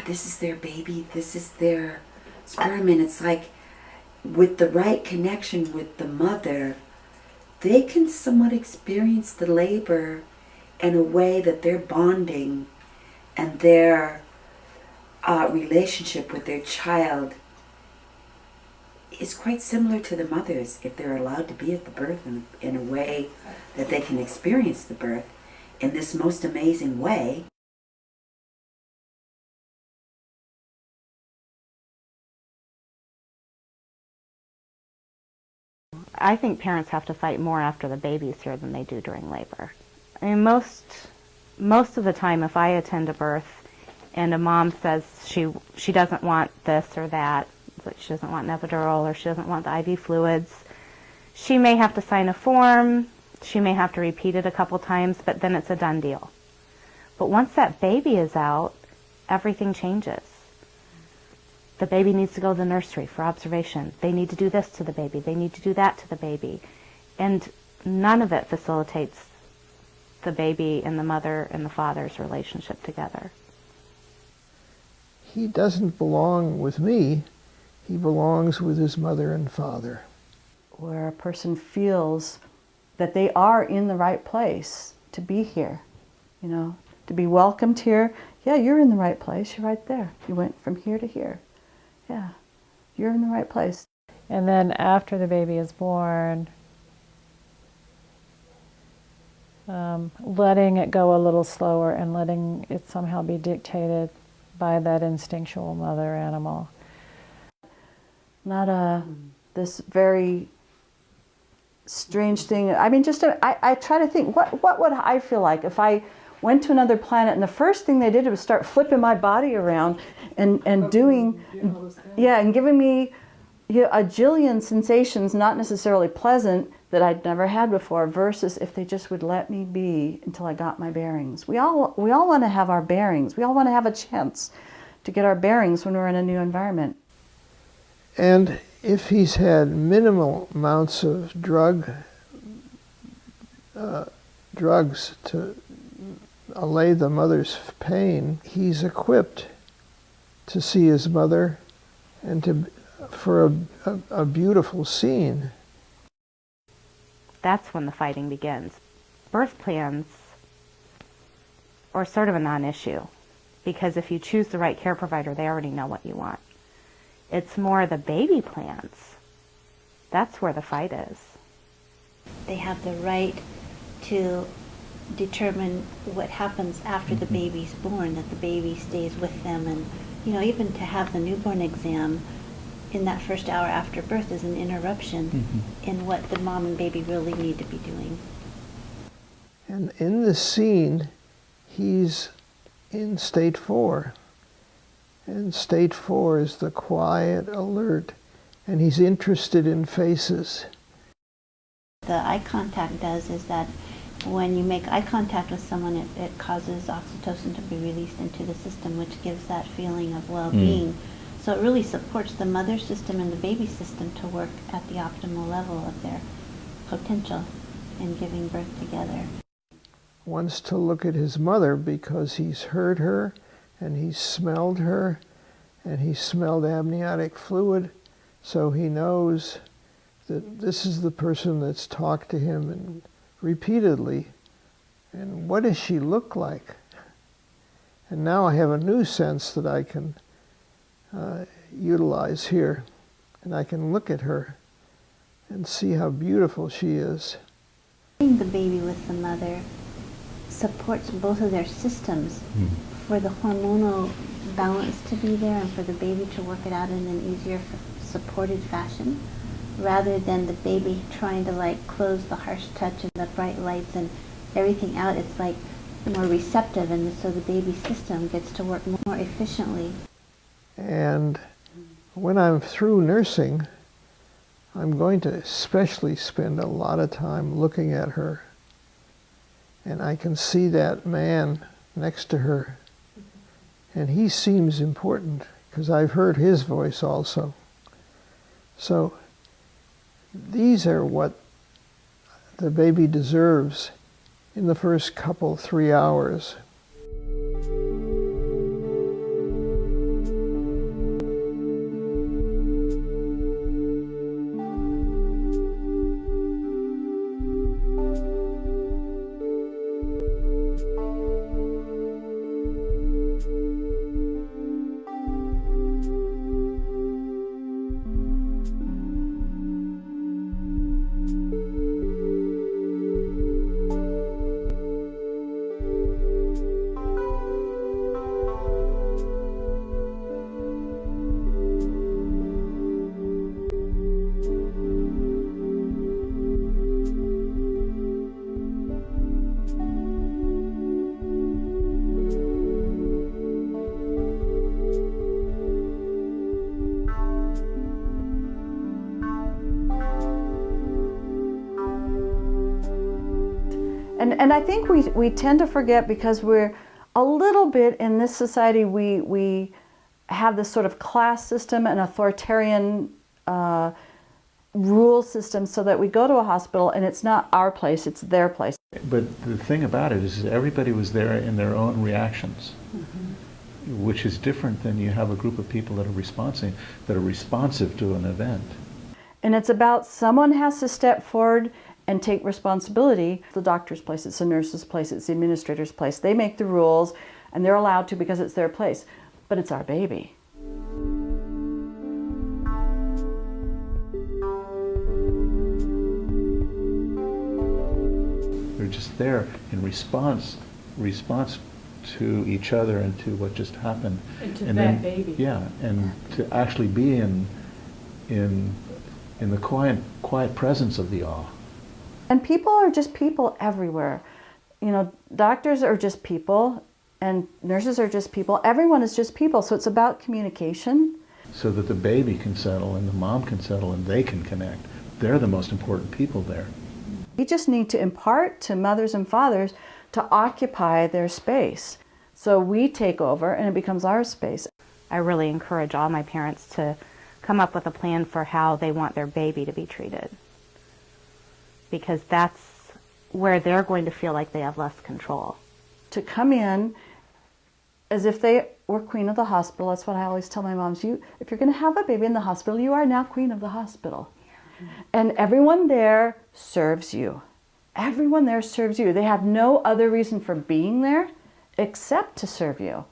this is their baby, this is their sperm, and it's like with the right connection with the mother, they can somewhat experience the labor in a way that their bonding and their relationship with their child is quite similar to the mother's, if they're allowed to be at the birth in a way that they can experience the birth in this most amazing way. I think parents have to fight more after the baby's here than they do during labor. I mean, most of the time, if I attend a birth and a mom says she doesn't want this or that, like she doesn't want an epidural or she doesn't want the IV fluids, she may have to sign a form, she may have to repeat it a couple times, but then it's a done deal. But once that baby is out, everything changes. The baby needs to go to the nursery for observation. They need to do this to the baby. They need to do that to the baby. And none of it facilitates the baby and the mother and the father's relationship together. He doesn't belong with me. He belongs with his mother and father. Where a person feels that they are in the right place to be here, you know, to be welcomed here. Yeah, you're in the right place. You're right there. You went from here to here. Yeah, you're in the right place. And then after the baby is born, letting it go a little slower and letting it somehow be dictated by that instinctual mother animal. Not this very strange thing. I mean, I try to think, what would I feel like if I went to another planet and the first thing they did was start flipping my body around and doing, yeah, and giving me, you know, a jillion sensations, not necessarily pleasant, that I'd never had before, versus if they just would let me be until I got my bearings. We all want to have our bearings. We all want to have a chance to get our bearings when we're in a new environment. And if he's had minimal amounts of drugs to allay the mother's pain, he's equipped to see his mother and for a beautiful scene. That's when the fighting begins. Birth plans are sort of a non-issue, because if you choose the right care provider, they already know what you want. It's more the baby plans. That's where the fight is. They have the right to determine what happens after the baby's born, that the baby stays with them, and you know, even to have the newborn exam in that first hour after birth is an interruption in what the mom and baby really need to be doing. And in the scene, he's in state 4. And state 4 is the quiet, alert, and he's interested in faces. The eye contact does is that when you make eye contact with someone, it causes oxytocin to be released into the system, which gives that feeling of well-being. So it really supports the mother system and the baby system to work at the optimal level of their potential in giving birth together. Wants to look at his mother because he's heard her, and he's smelled her, and he smelled amniotic fluid, so he knows that this is the person that's talked to him and repeatedly. And what does she look like? And now I have a new sense that I can utilize here, and I can look at her and see how beautiful she is. The baby with the mother supports both of their systems for the hormonal balance to be there and for the baby to work it out in an easier supported fashion, rather than the baby trying to like close the harsh touch and the bright lights and everything out. It's like more receptive, and so the baby system gets to work more efficiently. And when I'm through nursing, I'm going to especially spend a lot of time looking at her. And I can see that man next to her. And he seems important, because I've heard his voice also. So these are what the baby deserves in the first couple, 3 hours. And I think we tend to forget, because we're a little bit in this society, we have this sort of class system and authoritarian rule system, so that we go to a hospital and it's not our place, it's their place. But the thing about it is everybody was there in their own reactions, which is different than you have a group of people that are responsive to an event. And it's about someone has to step forward and take responsibility. The doctor's place, it's the nurse's place, it's the administrator's place. They make the rules and they're allowed to because it's their place. But it's our baby. They're just there in response to each other and to what just happened. And to and that then, baby. Yeah, and to actually be in the quiet presence of the awe. And people are just people everywhere. You know, doctors are just people, and nurses are just people. Everyone is just people, so it's about communication. So that the baby can settle and the mom can settle and they can connect. They're the most important people there. We just need to impart to mothers and fathers to occupy their space. So we take over and it becomes our space. I really encourage all my parents to come up with a plan for how they want their baby to be treated, because that's where they're going to feel like they have less control. To come in as if they were queen of the hospital. That's what I always tell my moms. If you're going to have a baby in the hospital, you are now queen of the hospital. And everyone there serves you. Everyone there serves you. They have no other reason for being there except to serve you.